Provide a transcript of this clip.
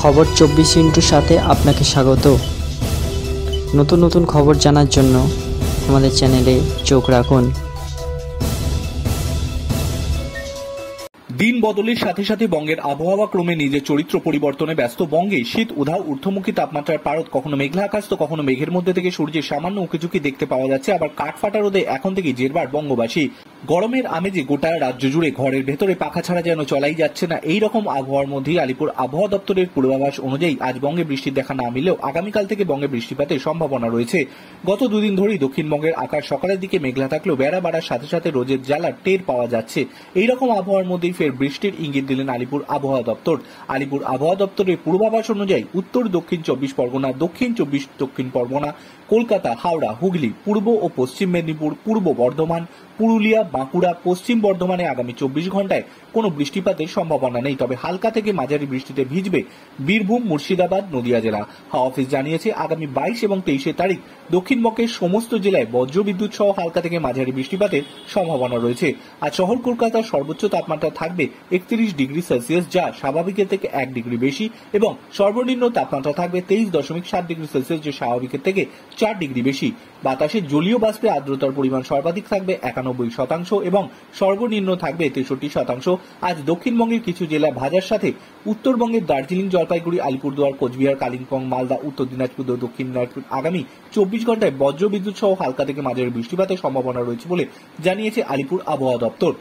খবর 24 সাথে আপনাকে স্বাগত। নতুন নতুন খবর জানার জন্য আমাদের চ্যানেলে চোখ রাখুন। দিন বদলের সাথে সাথে বঙ্গের আবহাওয়া ক্রমে নিজের চরিত্র পরিবর্তনে ব্যস্ত। বঙ্গে শীত উধাও, ঊর্ধ্বমুখী তাপমাত্রার পারদ, কখনো মেঘলা আকাশ তো কখনো মেঘের মধ্যে থেকে সূর্যের সামান্য উঁকিঝুঁকি দেখতে পাওয়া যাচ্ছে। আবার কাঠফাটা রোদে এখন থেকেই জেরবার বঙ্গবাসী। গরমের আমেজে গোটা রাজ্য জুড়ে ঘরের ভেতরে পাখা ছাড়া যেন চলাই যাচ্ছে না। এই রকম আবহাওয়ার মধ্যেই আলিপুর আবহাওয়া দপ্তরের পূর্বাভাস অনুযায়ী আজ বঙ্গে বৃষ্টির দেখা না মিললেও আগামীকাল থেকে বঙ্গে বৃষ্টিপাতের সম্ভাবনা রয়েছে। গত দুদিন ধরেই দক্ষিণবঙ্গের আকাশ সকালের দিকে মেঘলা থাকলেও বেড়া বাড়ার সাথে সাথে রোদের জ্বালা টের পাওয়া যাচ্ছে। এই রকম আবহাওয়ার মধ্যেই ফের বৃষ্টির ইঙ্গিত দিলেন আলিপুর আবহাওয়া দপ্তর। আলিপুর আবহাওয়া দপ্তরের পূর্বাভাস অনুযায়ী উত্তর দক্ষিণ 24 পরগনা, দক্ষিণ 24 দক্ষিণ পরগনা, কলকাতা, হাওড়া, হুগলি, পূর্ব ও পশ্চিম মেদিনীপুর, পূর্ব বর্ধমান, পুরুলিয়া, বাঁকুড়া, পশ্চিম বর্ধমানে আগামী 24 ঘন্টায় কোনো বৃষ্টিপাতের সম্ভাবনা নেই, তবে হালকা থেকে মাঝারি বৃষ্টিতে ভিজবে বীরভূম, মুর্শিদাবাদ, নদিয়া জেলা। হাওয়া অফিস জানিয়েছে আগামী 22 এবং 23 তারিখ দক্ষিণবঙ্গের সমস্ত জেলায় বজ্রবিদ্যুৎ সহ হালকা থেকে মাঝারি বৃষ্টিপাতের সম্ভাবনা রয়েছে। আজ শহর কলকাতার সর্বোচ্চ তাপমাত্রা থাকবে 31 ডিগ্রি সেলসিয়াস, যা স্বাভাবিকের থেকে 1 ডিগ্রি বেশি, এবং সর্বনিম্ন তাপমাত্রা থাকবে 23.7 ডিগ্রি সেলসিয়াস, যে স্বাভাবিকের থেকে 4 ডিগ্রি বেশি। বাতাসে জলীয় বাষ্পে আর্দ্রতার পরিমাণ সর্বাধিক থাকবে 91% এবং সর্বনিম্ন থাকবে 63%। আজ দক্ষিণবঙ্গের কিছু জেলা ভাজার সাথে উত্তরবঙ্গের দার্জিলিং, জলপাইগুড়ি, আলিপুরদুয়ার, কোচবিহার, কালিম্পং, মালদা, উত্তর দিনাজপুর ও দক্ষিণ দিনাজপুর আগামী 24 ঘন্টায় বজ্রবিদ্যুৎ সহ হালকা থেকে মাঝারি বৃষ্টিপাতের সম্ভাবনা রয়েছে বলে জানিয়েছে আলিপুর আবহাওয়া দপ্তর।